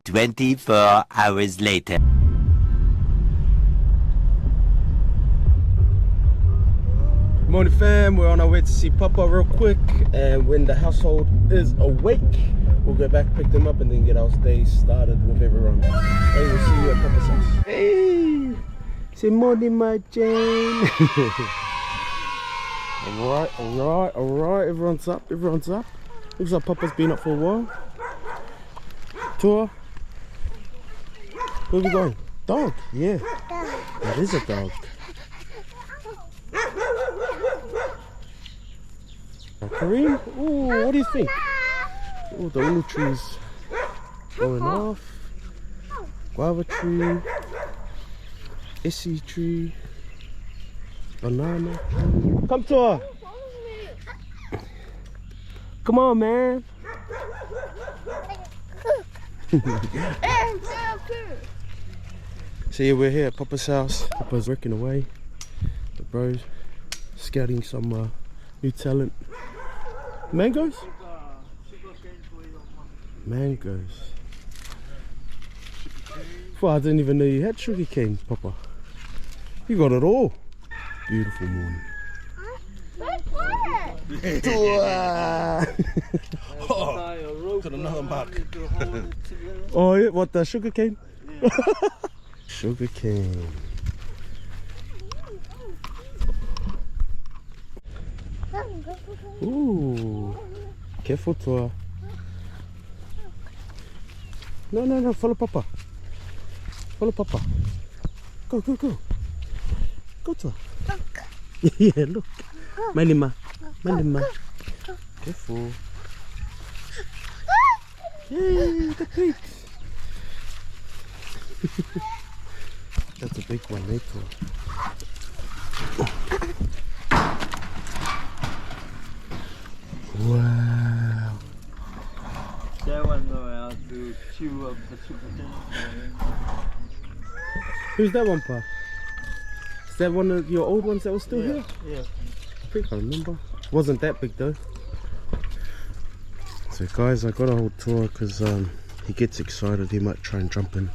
24 hours later. Morning fam, we're on our way to see Papa real quick, and when the household is awake we'll go back, pick them up, and then get our day started with everyone. Hey, we'll see you at Papa's house. Hey, say morning my Jane. Alright, everyone's up. Looks like Papa's been up for a while. Tour. Where are we going? Dog, yeah. That is a dog. Kareem, ooh, what do you think? Oh, the ulu trees going off. Guava tree, essie tree, banana tree. Come to her. Come on, man. So yeah, we're here at Papa's house. Papa's working away. The bros scouting some new talent. Mangoes? Mangoes. Well, I didn't even know you had sugar cane, Papa. You got it all. Beautiful morning. Oh, to another mark. Oh, yeah, what, the sugar cane? Yeah. Sugar cane. Ooh, careful, Toa. No, follow Papa. Follow Papa. Go. Go, Toa. Yeah, look. Malima. Careful. Yay, the pigs. That's a big one, eh, Toa? Wow. That one know how to chew up the chicken. Who's that one, Pa? Is that one of your old ones that was still here? Yeah. I think I remember. Wasn't that big though. So guys, I got a whole tour because he gets excited. He might try and jump in.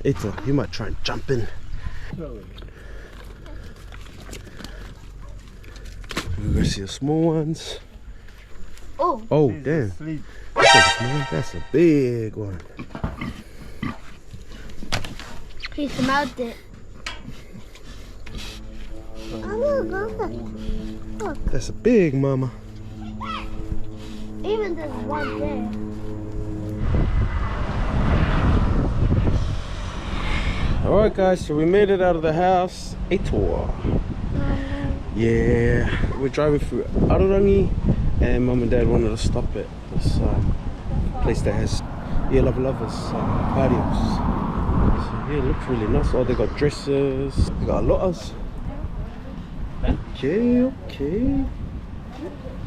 Eto, you might try and jump in. We're gonna see the small ones. Oh damn. That's a big one. He smelled it. That's a big mama. Even there's one there. Alright guys, so we made it out of the house. A tour. Yeah, we're driving through Arangi, and Mum and Dad wanted to stop at this place that has lovers patios. So yeah, it looks really nice. Oh, they got dresses, they got lotas. Okay.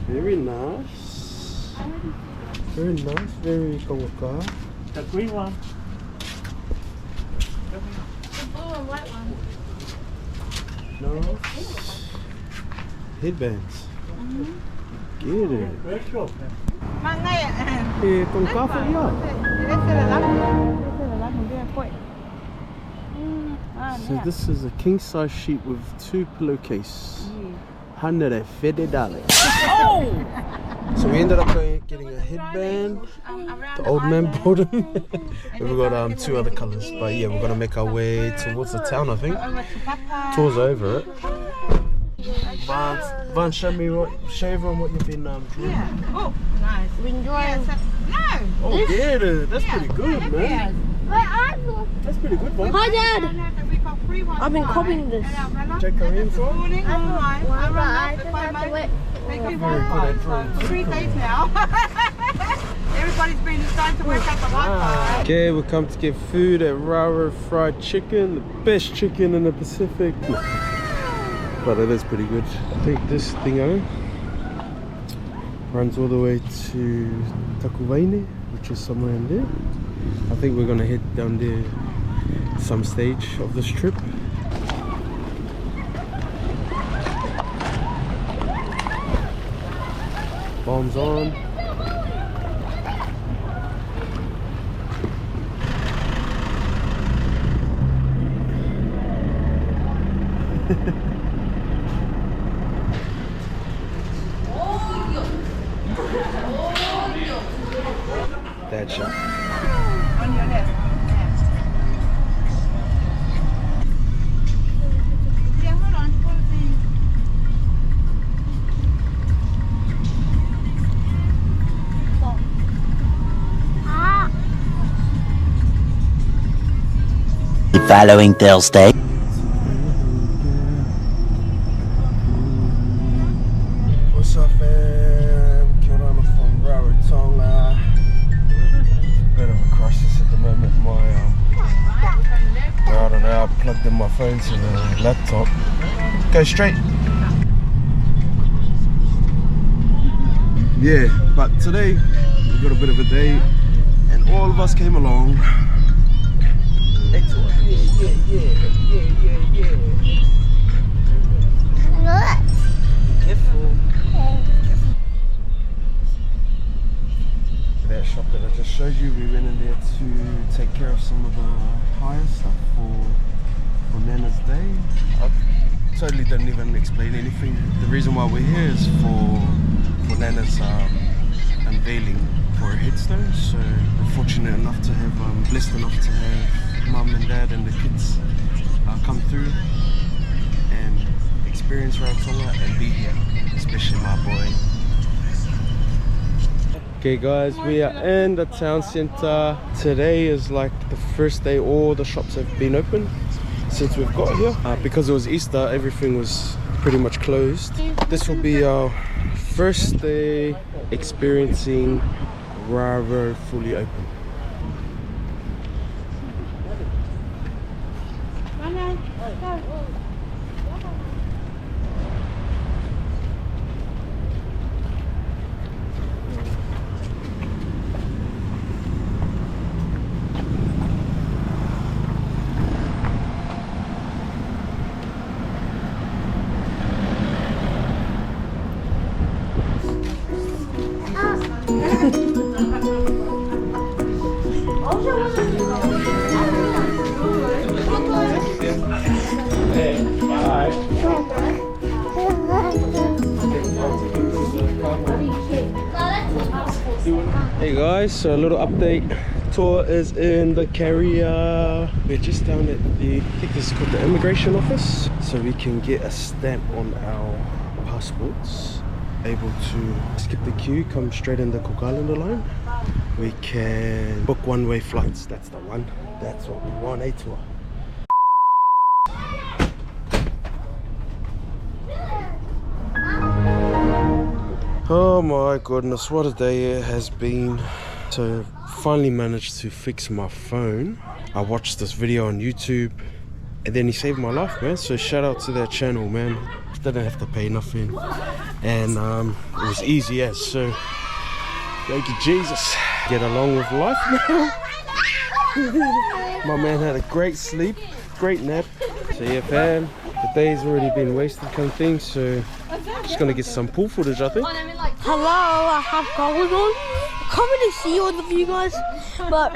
Very nice. Very kawaka. The green one. The blue and white one. No. Headbands. Get it. Con cá phải chưa? So this is a king size sheet with 2 pillowcase. $150. Oh! So we ended up getting a headband. The old man bought them. And we got 2 other colors. But yeah, we're gonna make our way towards the town, I think. Tour's over it. Van, show everyone what you've been drawing. Yeah. Oh, nice. Been drawing. No. Oh, get it. That's pretty good, man. That's pretty good, man. Hi, Dad. I've been copying this. Check Kareem's one. Morning. Online. Very good at drawing. 3 days now. Everybody's been starting to work out the Wi-Fi. Okay, we come to get food at Raro Fried Chicken, the best chicken in the Pacific. But it is pretty good. I think this thingo runs all the way to Takuvaine, which is somewhere in there. I think we're gonna head down there some stage of this trip. Bombs on. On your left. Yeah, hold on. Hold on. The following Thursday. What's up, fam? Kia ora, I'm from Rarotonga. Bit of a crisis at the moment. I don't know, I plugged in my phone to the laptop. Go straight. Yeah, but today we got a bit of a day and all of us came along. Excellent. Yeah. Be careful. That shop that I just showed you, we went in there to take care of some of the hire stuff for Nana's day. I totally didn't even explain anything. The reason why we're here is for Nana's unveiling for her headstone. So we're fortunate enough to have, blessed enough to have mum and dad and the kids come through and experience Rarotonga and be here, especially my boy. Okay guys, we are in the town center. Today is like the first day all the shops have been open since we've got here. Because it was Easter, everything was pretty much closed. This will be our first day experiencing Raro fully open. Hey guys, so a little update. Tour is in the carrier. We're just down at the, I think this is called the immigration office, so we can get a stamp on our passports. Able to skip the queue, come straight in the Cook Islander line. We can book one-way flights. That's the one. That's what we want, a tour. Oh my goodness, what a day it has been. So finally managed to fix my phone. I watched this video on YouTube and then he saved my life, man. So shout out to that channel, man. Didn't have to pay nothing and it was easy as, so thank you Jesus. Get along with life now. My man had a great sleep, great nap. So yeah fam, the day's already been wasted kind of thing, so just gonna get some pool footage I think. Hello, I have goggles on. I can't really see all of you guys, but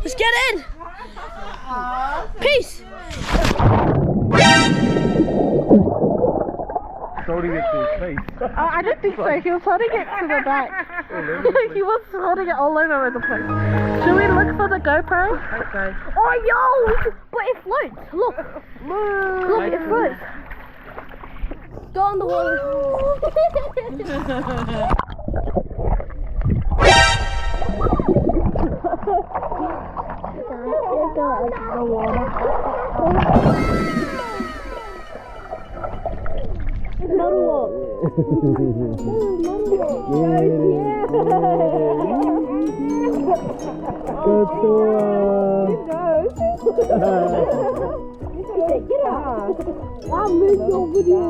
let's get in. Peace. Holding it to his face. I don't think so. He was holding it to the back. He was holding it all over the place. Should we look for the GoPro? Okay. Oh, yo! But it floats. Look. Look, it floats. Go on the water. The water. Get out! I missed your video.